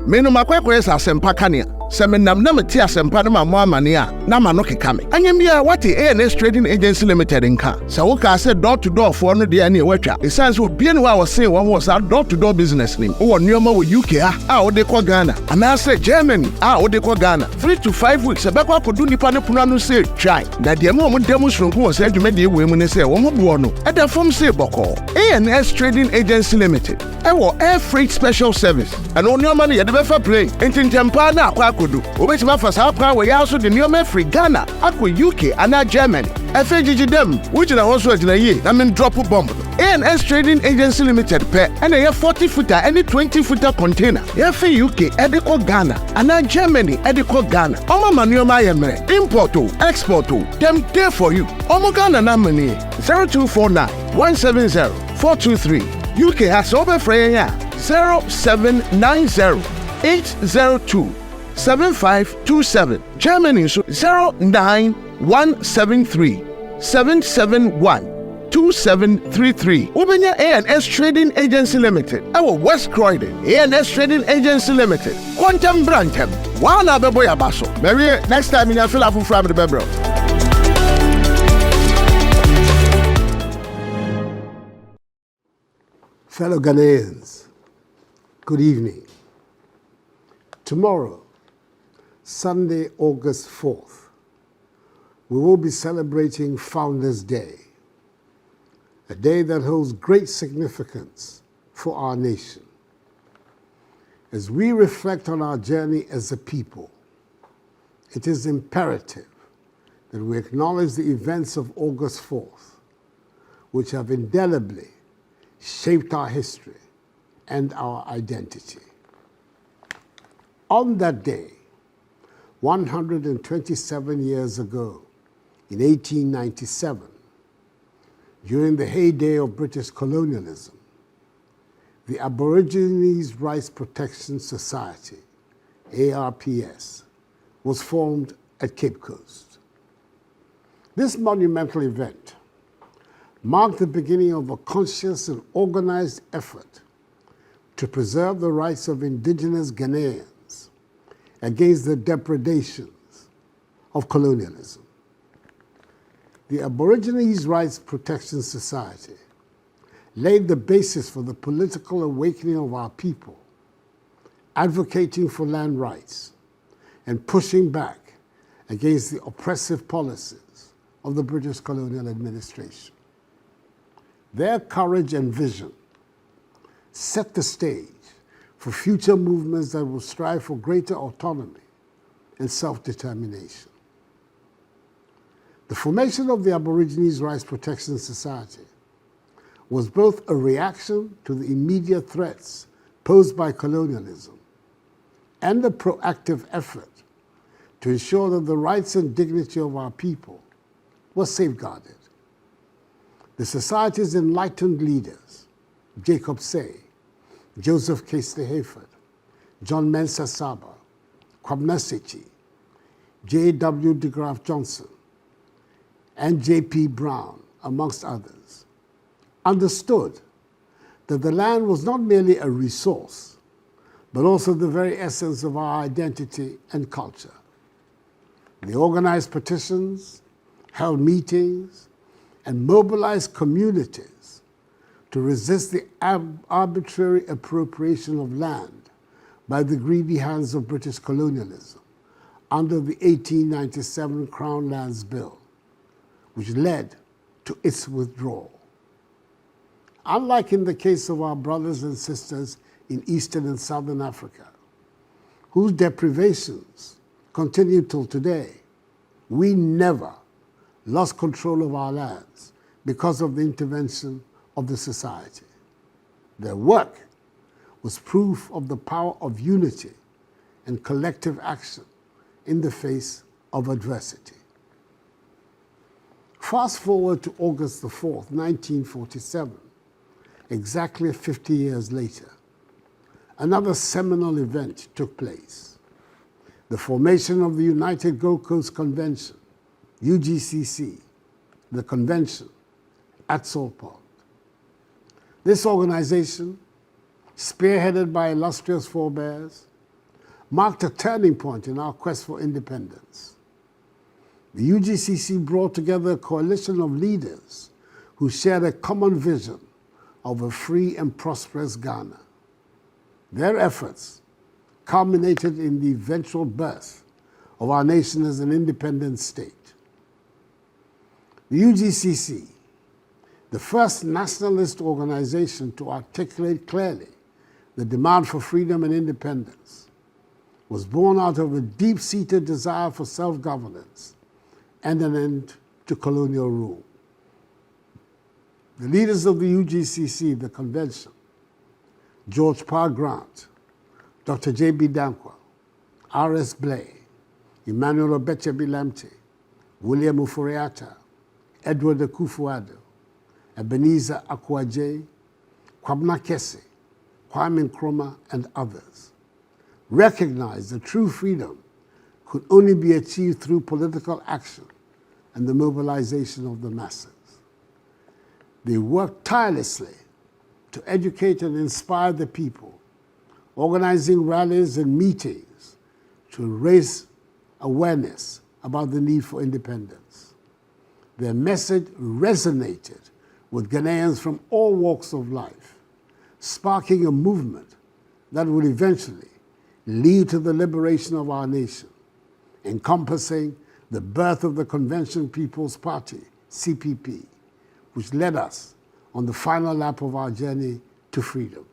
Me no makwekwe sa sempa kania. Se me nam na meti asempa no ma amane a na ma no keka me. Anyem bia wate ANS Trading Agency Limited nka. Se wo ka se door to door for no de na e watwa. E sense obi ne wa wo se wo ho sa door to door business nim. Wo nneoma wo UK a wo de kɔ Ghana. Ana se Germany a wo de kɔ Ghana. 3 to 5 weeks e be kwa kodu nipa ne pono no se try. Na de mo demonstration wo se adwuma de we mu ne se wo ho bo no. E da fom se bɔkɔ. ANS Trading Agency Limited. E wo air freight special service. And nneoma no ye de be fa plane. Entintempa na akwa kodu. Obetima fa sa pra we ya so de nneoma free Ghana akwa UK ana Germany. FGG dem which na also agina ye na men drop bomb. ANS Trading Agency Limited pe and a 40 footer any 20 footer container. Ye for UK ediko Ghana ana Germany ediko Ghana. Omo manuoma ye mere import o export o dem there for you. Omo Ghana na money 0249 170 423. UK has over free 0790 802 7527. Germany 09173 771 2733. Ubenya ANS Trading Agency Limited. Our West Croydon ANS Trading Agency Limited. Quantum Brantem. Wana beboya baso. Maybe next time in a fill up from the bebro. Fellow Ghanaians, good evening. Tomorrow, Sunday, August 4th, we will be celebrating Founders' Day, a day that holds great significance for our nation. As we reflect on our journey as a people, it is imperative that we acknowledge the events of August 4th, which have indelibly shaped our history and our identity. On that day, 127 years ago, in 1897, during the heyday of British colonialism, the Aborigines Rights Protection Society, ARPS, was formed at Cape Coast. This monumental event marked the beginning of a conscious and organized effort to preserve the rights of indigenous Ghanaians against the depredations of colonialism. The Aborigines Rights Protection Society laid the basis for the political awakening of our people, advocating for land rights and pushing back against the oppressive policies of the British colonial administration. Their courage and vision set the stage for future movements that will strive for greater autonomy and self-determination. The formation of the Aborigines Rights Protection Society was both a reaction to the immediate threats posed by colonialism and a proactive effort to ensure that the rights and dignity of our people were safeguarded. The Society's enlightened leaders, Jacob Say, Joseph Casely Hayford, John Mensah Saba, Kwabena Sekyi, J.W. de Graaf Johnson, and J.P. Brown, amongst others, understood that the land was not merely a resource, but also the very essence of our identity and culture. They organized petitions, held meetings, and mobilized communities to resist the arbitrary appropriation of land by the greedy hands of British colonialism under the 1897 Crown Lands Bill, which led to its withdrawal. Unlike in the case of our brothers and sisters in Eastern and Southern Africa, whose deprivations continue till today, we never lost control of our lands because of the intervention of the Society. Their work was proof of the power of unity and collective action in the face of adversity. Fast forward to August the 4th, 1947, exactly 50 years later, another seminal event took place. The formation of the United Gold Coast Convention, UGCC, the convention at Salt Pond. This organization, spearheaded by illustrious forebears, marked a turning point in our quest for independence. The UGCC brought together a coalition of leaders who shared a common vision of a free and prosperous Ghana. Their efforts culminated in the eventual birth of our nation as an independent state. The UGCC, the first nationalist organization to articulate clearly the demand for freedom and independence, was born out of a deep-seated desire for self-governance and an end to colonial rule. The leaders of the UGCC, the convention, George Parr Grant, Dr. J.B. Dankwa, R.S. Blay, Emmanuel Obeche-Bilamte, William Ufuriata, Edward Akufo Addo, Ebenezer Akwaje, Kwabena Kese, Kwame Nkrumah, and others, recognized that true freedom could only be achieved through political action and the mobilization of the masses. They worked tirelessly to educate and inspire the people, organizing rallies and meetings to raise awareness about the need for independence. Their message resonated with Ghanaians from all walks of life, sparking a movement that would eventually lead to the liberation of our nation, encompassing the birth of the Convention People's Party, CPP, which led us on the final lap of our journey to freedom.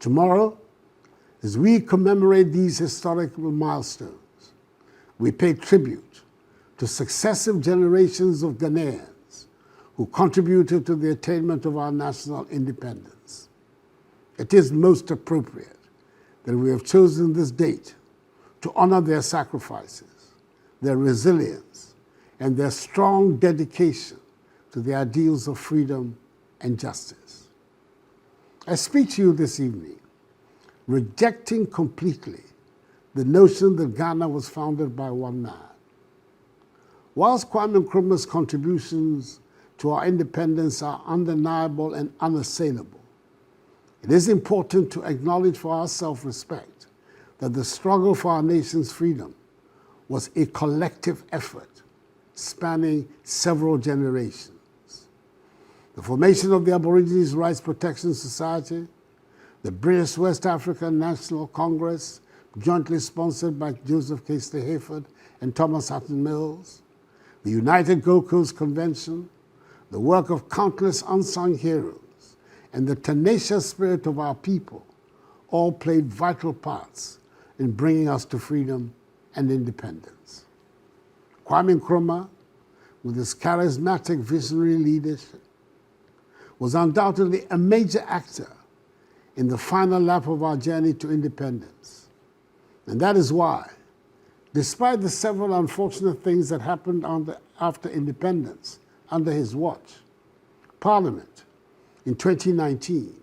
Tomorrow, as we commemorate these historical milestones, we pay tribute to successive generations of Ghanaians who contributed to the attainment of our national independence. It is most appropriate that we have chosen this date to honor their sacrifices, their resilience, and their strong dedication to the ideals of freedom and justice. I speak to you this evening, rejecting completely the notion that Ghana was founded by one man. Whilst Kwame Nkrumah's contributions to our independence are undeniable and unassailable, it is important to acknowledge for our self-respect that the struggle for our nation's freedom was a collective effort spanning several generations. The formation of the Aborigines Rights Protection Society, the British West African National Congress, jointly sponsored by Joseph Casely Hayford and Thomas Hatton Mills, the United Gold Coast Convention, the work of countless unsung heroes, and the tenacious spirit of our people all played vital parts in bringing us to freedom and independence. Kwame Nkrumah, with his charismatic visionary leadership, was undoubtedly a major actor in the final lap of our journey to independence. And that is why, despite the several unfortunate things that happened after independence under his watch, Parliament in 2019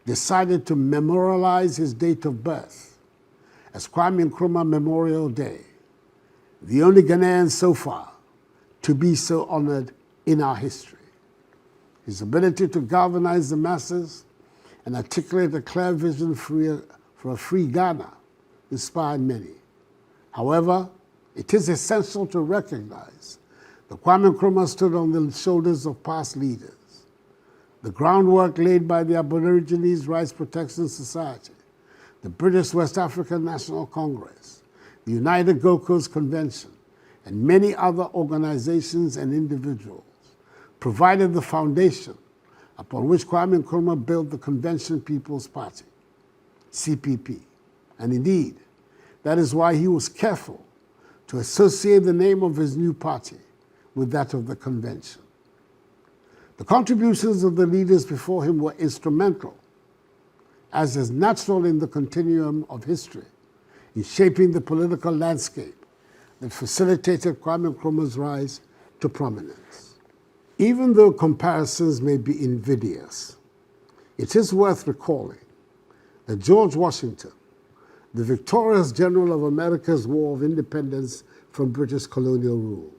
decided to memorialize his date of birth as Kwame Nkrumah Memorial Day, the only Ghanaian so far to be so honored in our history. His ability to galvanize the masses and articulate a clear vision for a free Ghana inspired many. However, it is essential to recognize that Kwame Nkrumah stood on the shoulders of past leaders. The groundwork laid by the Aborigines Rights Protection Society, the British West African National Congress, the United Gold Coast Convention, and many other organizations and individuals provided the foundation upon which Kwame Nkrumah built the Convention People's Party, CPP. And indeed, that is why he was careful to associate the name of his new party with that of the convention. The contributions of the leaders before him were instrumental, as is natural in the continuum of history, in shaping the political landscape that facilitated Kwame Nkrumah's rise to prominence. Even though comparisons may be invidious, it is worth recalling that George Washington, the victorious general of America's War of Independence from British colonial rule,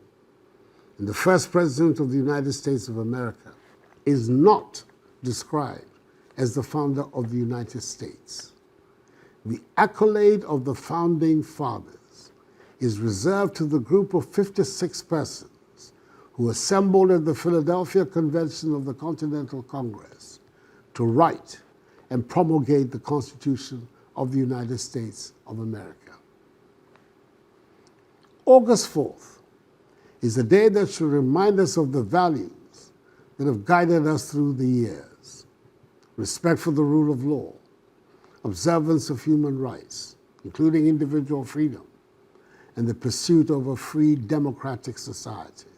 and the first president of the United States of America, is not described as the founder of the United States. The accolade of the Founding Fathers is reserved to the group of 56 persons who assembled at the Philadelphia Convention of the Continental Congress to write and promulgate the Constitution of the United States of America. August 4th is a day that should remind us of the values that have guided us through the years: respect for the rule of law, observance of human rights, including individual freedom, and the pursuit of a free democratic society.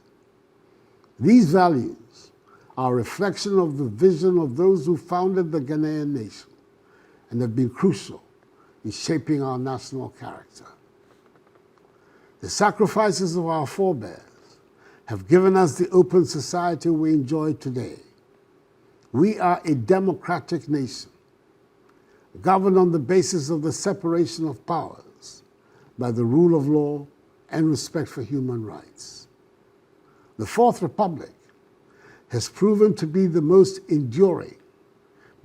These values are a reflection of the vision of those who founded the Ghanaian nation and have been crucial in shaping our national character. The sacrifices of our forebears have given us the open society we enjoy today. We are a democratic nation, governed on the basis of the separation of powers by the rule of law and respect for human rights. The Fourth Republic has proven to be the most enduring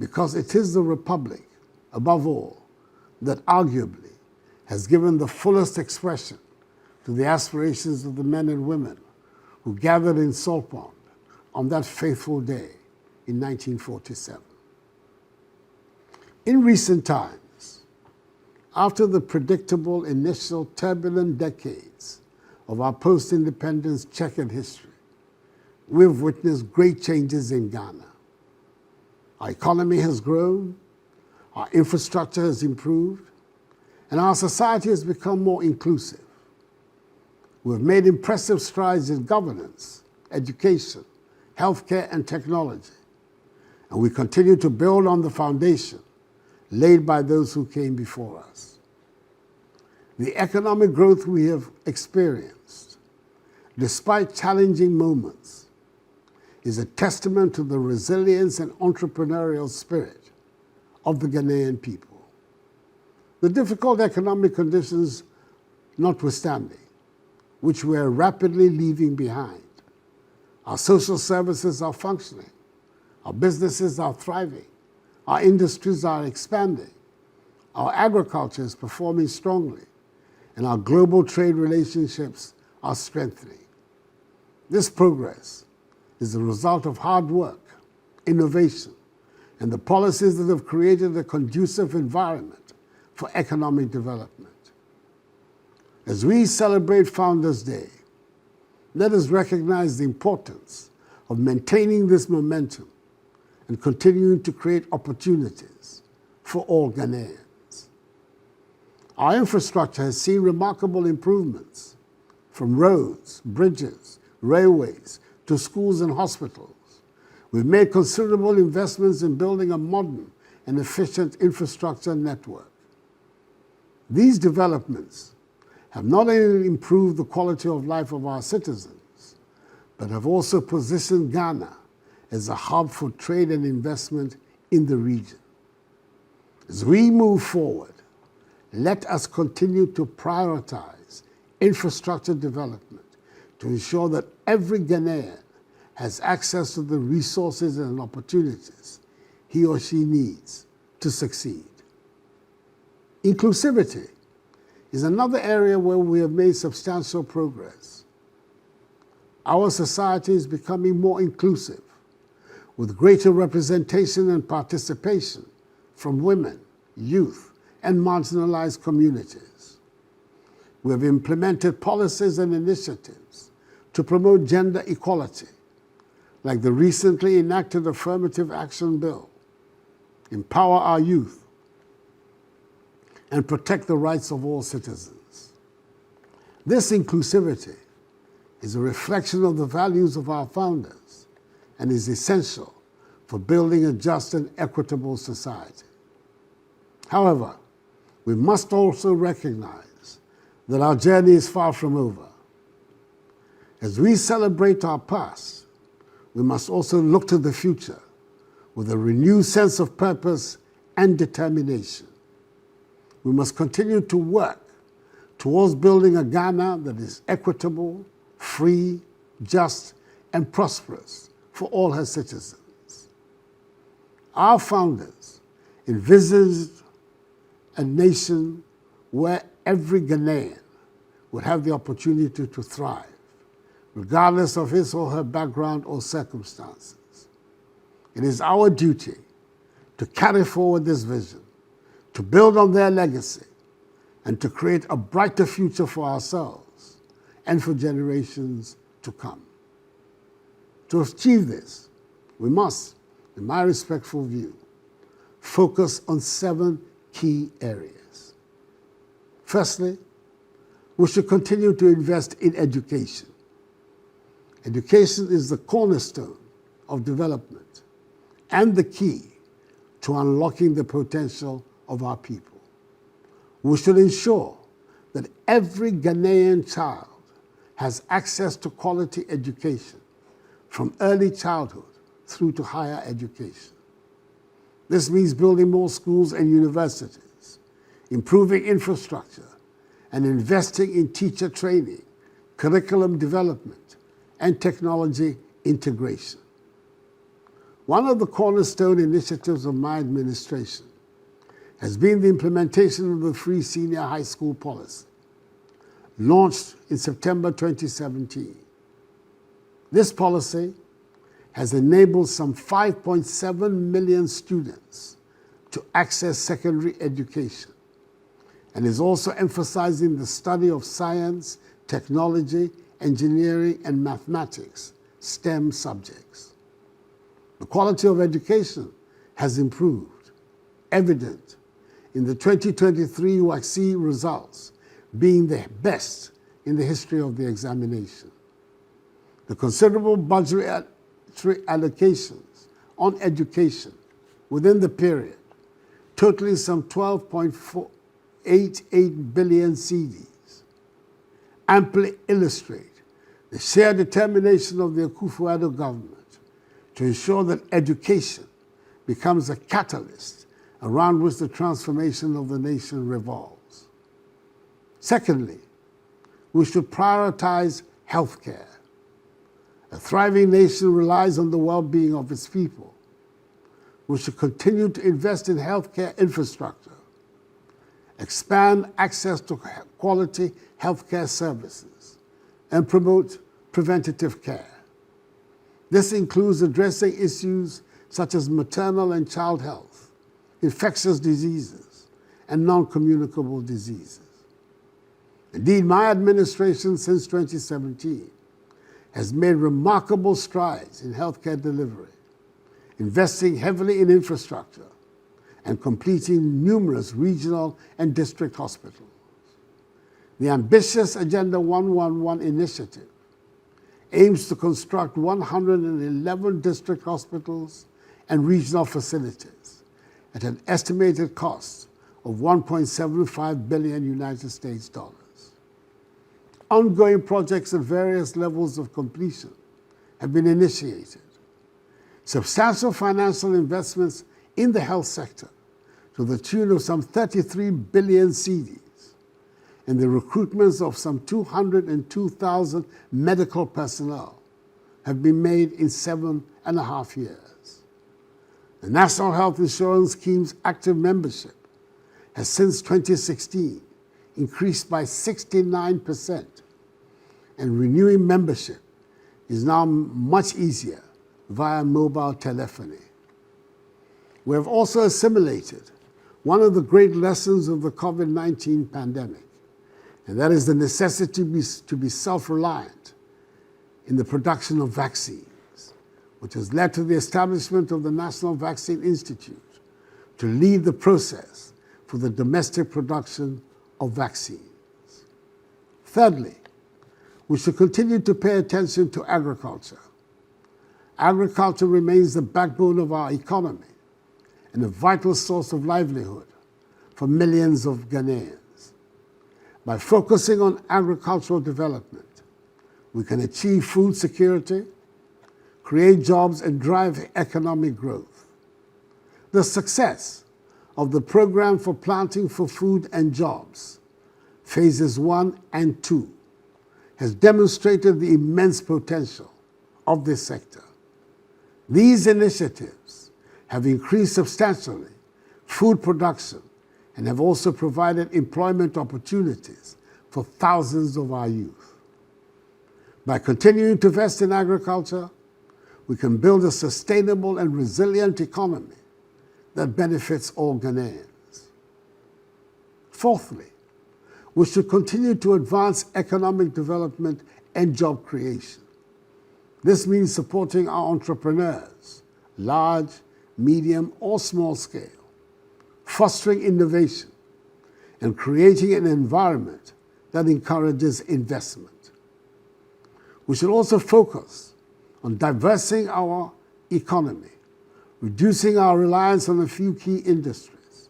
because it is the republic, above all, that arguably has given the fullest expression to the aspirations of the men and women who gathered in Salt Pond on that faithful day in 1947. In recent times, after the predictable initial turbulent decades of our post-independence checkered history, we've witnessed great changes in Ghana. Our economy has grown, our infrastructure has improved, and our society has become more inclusive. We've made impressive strides in governance, education, healthcare, and technology, and we continue to build on the foundation laid by those who came before us. The economic growth we have experienced, despite challenging moments, is a testament to the resilience and entrepreneurial spirit of the Ghanaian people. The difficult economic conditions notwithstanding, which we are rapidly leaving behind, our social services are functioning, our businesses are thriving, our industries are expanding, our agriculture is performing strongly, and our global trade relationships are strengthening. This progress is the result of hard work, innovation, and the policies that have created a conducive environment for economic development. As we celebrate Founders Day, let us recognize the importance of maintaining this momentum and continuing to create opportunities for all Ghanaians. Our infrastructure has seen remarkable improvements, from roads, bridges, railways, to schools and hospitals. We've made considerable investments in building a modern and efficient infrastructure network. These developments have not only improved the quality of life of our citizens, but have also positioned Ghana as a hub for trade and investment in the region. As we move forward, let us continue to prioritize infrastructure development to ensure that every Ghanaian has access to the resources and opportunities he or she needs to succeed. Inclusivity is another area where we have made substantial progress. Our society is becoming more inclusive, with greater representation and participation from women, youth, and marginalized communities. We have implemented policies and initiatives to promote gender equality, like the recently enacted Affirmative Action Bill, empower our youth, and protect the rights of all citizens. This inclusivity is a reflection of the values of our founders and is essential for building a just and equitable society. However, we must also recognize that our journey is far from over. As we celebrate our past, we must also look to the future with a renewed sense of purpose and determination. We must continue to work towards building a Ghana that is equitable, free, just, and prosperous for all her citizens. Our founders envisaged a nation where every Ghanaian would have the opportunity to thrive, regardless of his or her background or circumstances. It is our duty to carry forward this vision, to build on their legacy, and to create a brighter future for ourselves and for generations to come. To achieve this, we must, in my respectful view, focus on 7 key areas. Firstly, we should continue to invest in education. Education is the cornerstone of development and the key to unlocking the potential of our people. We should ensure that every Ghanaian child has access to quality education from early childhood through to higher education. This means building more schools and universities, improving infrastructure, and investing in teacher training, curriculum development, and technology integration. One of the cornerstone initiatives of my administration has been the implementation of the free senior high school policy, launched in September 2017. This policy has enabled some 5.7 million students to access secondary education and is also emphasizing the study of science, technology, engineering, and mathematics, STEM subjects. The quality of education has improved, evident in the 2023 WACC results being the best in the history of the examination. The considerable budgetary allocations on education within the period, totaling some 12.488 billion cedis, amply illustrate the shared determination of the Akufo-Addo government to ensure that education becomes a catalyst around which the transformation of the nation revolves. Secondly, we should prioritize healthcare. A thriving nation relies on the well-being of its people. We should continue to invest in healthcare infrastructure, expand access to quality healthcare services, and promote preventative care. This includes addressing issues such as maternal and child health, infectious diseases, and non-communicable diseases. Indeed, my administration since 2017 has made remarkable strides in healthcare delivery, investing heavily in infrastructure and completing numerous regional and district hospitals. The ambitious Agenda 111 initiative aims to construct 111 district hospitals and regional facilities at an estimated cost of $1.75 billion United States dollars. Ongoing projects at various levels of completion have been initiated. Substantial financial investments in the health sector to the tune of some 33 billion cedis and the recruitments of some 202,000 medical personnel have been made in 7.5 years. The National Health Insurance Scheme's active membership has since 2016 increased by 69%, and renewing membership is now much easier via mobile telephony. We have also assimilated one of the great lessons of the COVID-19 pandemic, and that is the necessity to be self-reliant in the production of vaccines, which has led to the establishment of the National Vaccine Institute to lead the process for the domestic production of vaccines. Thirdly, we should continue to pay attention to agriculture. Agriculture remains the backbone of our economy and a vital source of livelihood for millions of Ghanaians. By focusing on agricultural development, we can achieve food security, create jobs, and drive economic growth. The success of the Program for Planting for Food and Jobs, Phases 1 and 2, has demonstrated the immense potential of this sector. These initiatives have increased substantially food production and have also provided employment opportunities for thousands of our youth. By continuing to invest in agriculture, we can build a sustainable and resilient economy that benefits all Ghanaians. Fourthly, we should continue to advance economic development and job creation. This means supporting our entrepreneurs, large, medium, or small scale, fostering innovation, and creating an environment that encourages investment. We should also focus on diversifying our economy, reducing our reliance on a few key industries,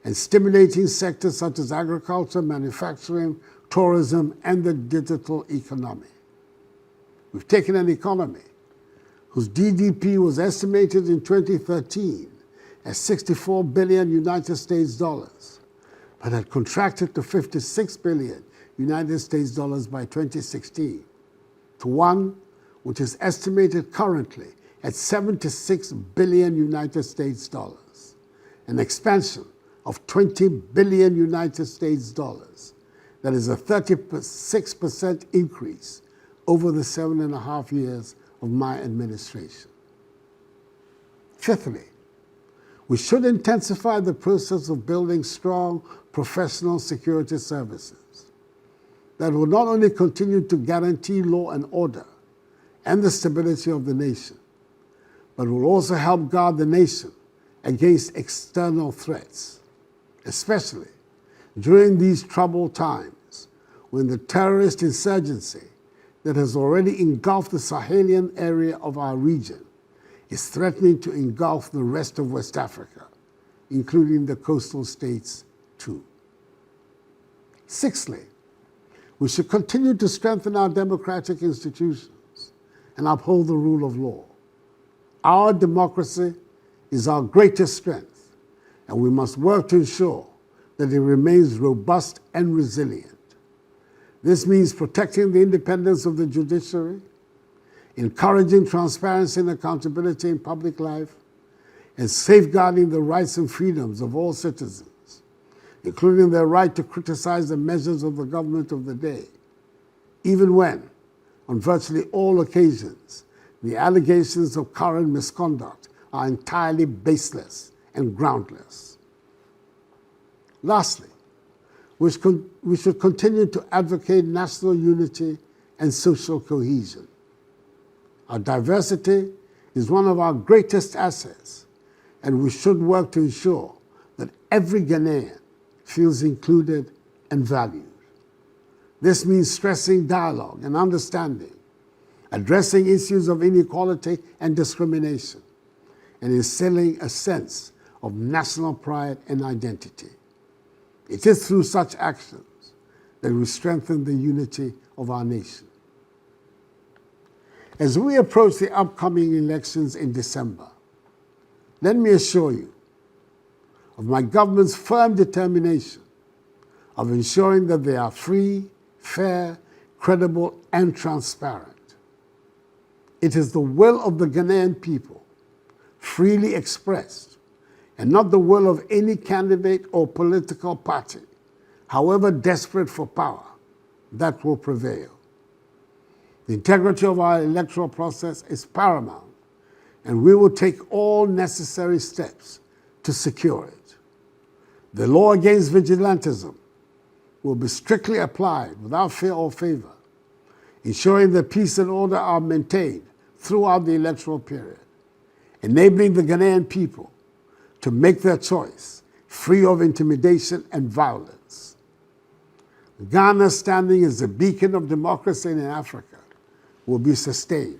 and stimulating sectors such as agriculture, manufacturing, tourism, and the digital economy. We've taken an economy whose GDP was estimated in 2013 at 64 billion United States dollars, but had contracted to 56 billion United States dollars by 2016, to one which is estimated currently at 76 billion United States dollars, an expansion of 20 billion United States dollars. That is a 36% increase over the 7.5 years of my administration. Fifthly, we should intensify the process of building strong professional security services that will not only continue to guarantee law and order and the stability of the nation, but will also help guard the nation against external threats, especially during these troubled times when the terrorist insurgency that has already engulfed the Sahelian area of our region is threatening to engulf the rest of West Africa, including the coastal states too. Sixthly, we should continue to strengthen our democratic institutions and uphold the rule of law. Our democracy is our greatest strength, and we must work to ensure that it remains robust and resilient. This means protecting the independence of the judiciary, encouraging transparency and accountability in public life, and safeguarding the rights and freedoms of all citizens, including their right to criticize the measures of the government of the day, even when, on virtually all occasions, the allegations of current misconduct are entirely baseless and groundless. Lastly, we should continue to advocate national unity and social cohesion. Our diversity is one of our greatest assets, and we should work to ensure that every Ghanaian feels included and valued. This means stressing dialogue and understanding, addressing issues of inequality and discrimination, and instilling a sense of national pride and identity. It is through such actions that we strengthen the unity of our nation. As we approach the upcoming elections in December, let me assure you of my government's firm determination of ensuring that they are free, fair, credible, and transparent. It is the will of the Ghanaian people, freely expressed, and not the will of any candidate or political party, however desperate for power, that will prevail. The integrity of our electoral process is paramount, and we will take all necessary steps to secure it. The law against vigilantism will be strictly applied without fear or favor, ensuring that peace and order are maintained throughout the electoral period, enabling the Ghanaian people to make their choice free of intimidation and violence. Ghana's standing as a beacon of democracy in Africa will be sustained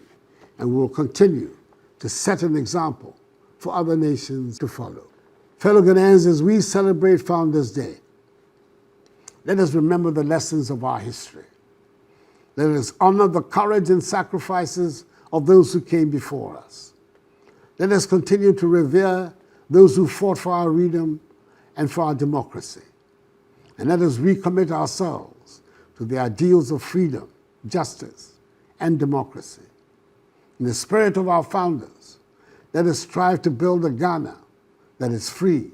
and will continue to set an example for other nations to follow. Fellow Ghanaians, as we celebrate Founders Day, let us remember the lessons of our history. Let us honor the courage and sacrifices of those who came before us. Let us continue to revere those who fought for our freedom and for our democracy. And let us recommit ourselves to the ideals of freedom, justice, and democracy. In the spirit of our founders, let us strive to build a Ghana that is free,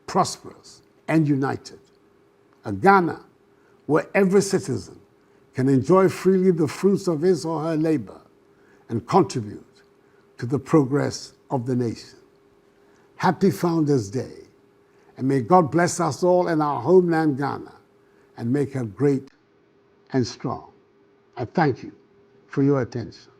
prosperous, and united. A Ghana where every citizen can enjoy freely the fruits of his or her labor and contribute to the progress of the nation. Happy Founders Day, and may God bless us all in our homeland Ghana and make her great and strong. I thank you for your attention.